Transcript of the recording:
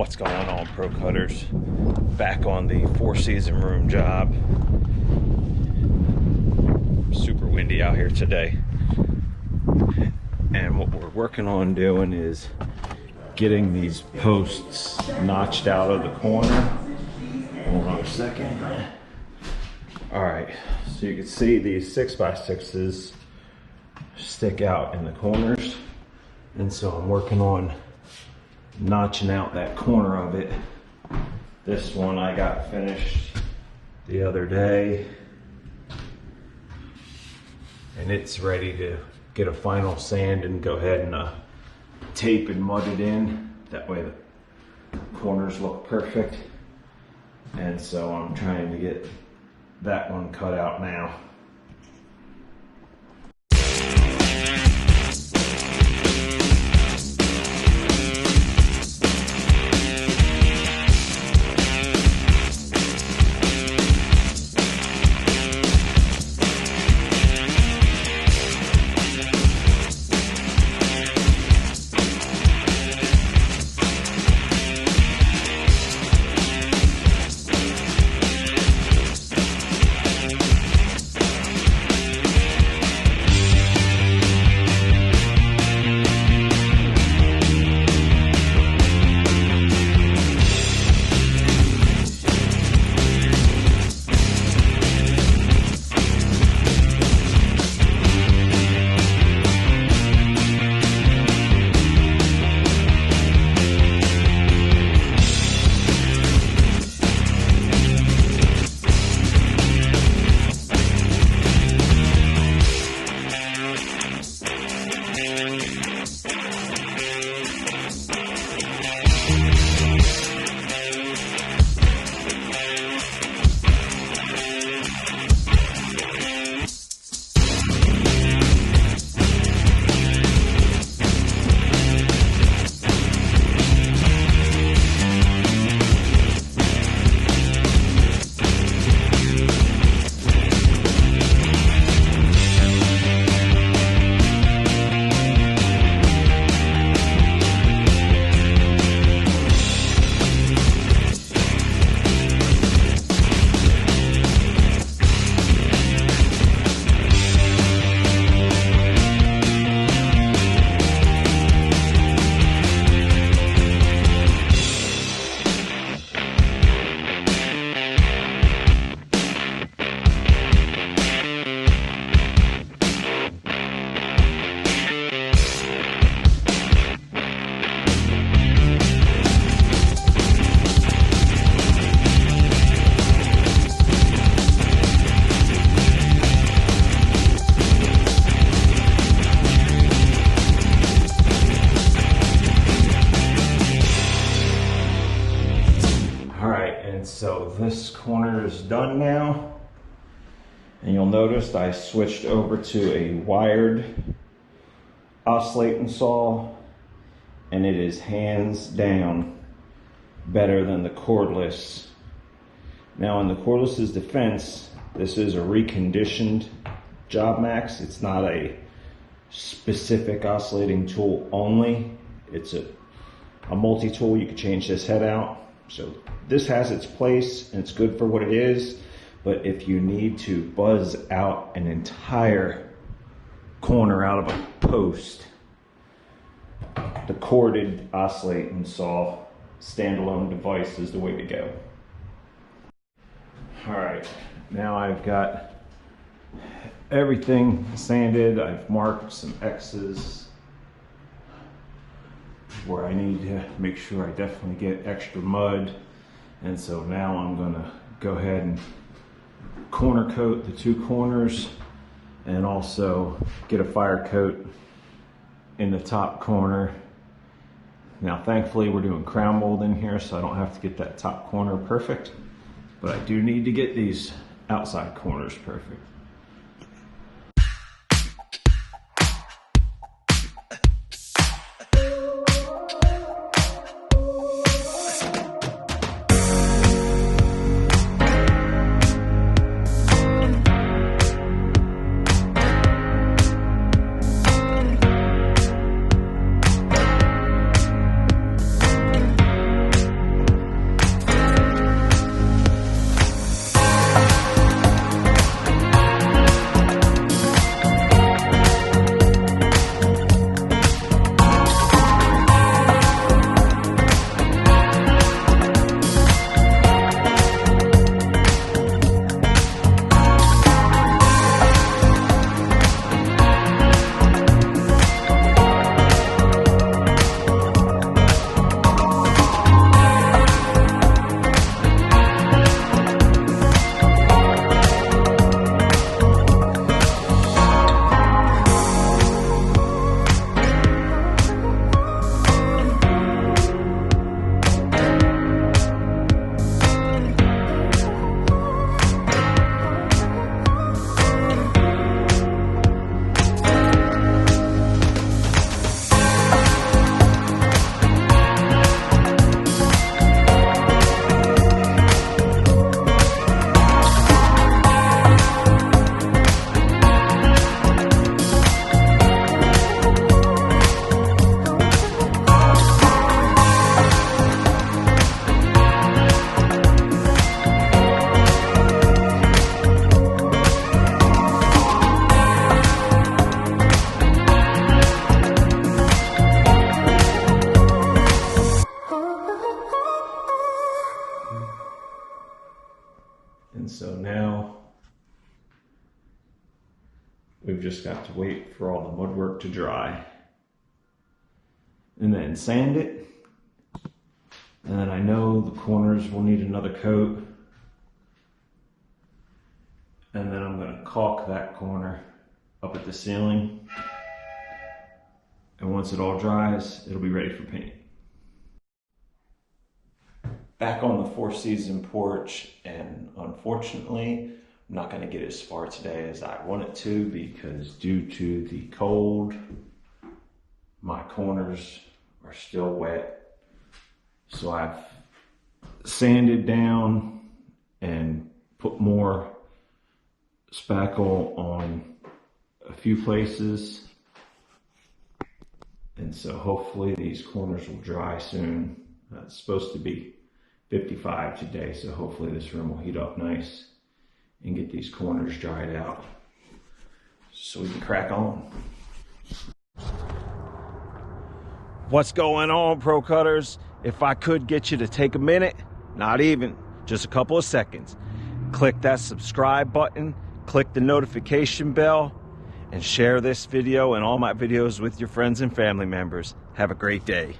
What's going on, Pro Cutters? Back on the four-season room job. Super windy out here today. And what we're working on doing is getting these posts notched out of the corner. Hold on a second. Alright, so you can see these 6x6s stick out in the corners. And so I'm working on notching out that corner of it. This one I got finished the other day, and it's ready to get a final sand and go ahead and tape and mud it in. That way the corners look perfect. And so I'm trying to get that one cut out now. So this corner is done now, and you'll notice I switched over to a wired osilating saw, and it is hands down better than the cordless. Now in the cordless's defense, this is a reconditioned Job Max. It's not a specific oscillating tool only. It's a multi-tool. You can change this head out. So this has its place and it's good for what it is, but if you need to buzz out an entire corner out of a post, the corded oscillating saw standalone device is the way to go. Alright, now I've got everything sanded. I've marked some X's where I need to make sure I definitely get extra mud, and so now I'm gonna go ahead and corner coat the two corners and also get a fire coat in the top corner. Now thankfully we're doing crown mold in here, so I don't have to get that top corner perfect, but I do need to get these outside corners perfect. we've just got to wait for all the woodwork to dry. And then sand it. And then I know the corners will need another coat. And then I'm going to caulk that corner up at the ceiling. And once it all dries, it'll be ready for paint. Back on the Four Seasons porch, and unfortunately, I'm not going to get as far today as I wanted to because due to the cold, my corners are still wet. So I've sanded down and put more spackle on a few places. And so hopefully these corners will dry soon. It's supposed to be 55 today, so hopefully this room will heat up nice and get these corners dried out so we can crack on. What's going on, Pro Cutters? If I could get you to take a minute, not even, just a couple of seconds, click that subscribe button, click the notification bell, and share this video and all my videos with your friends and family members. Have a great day.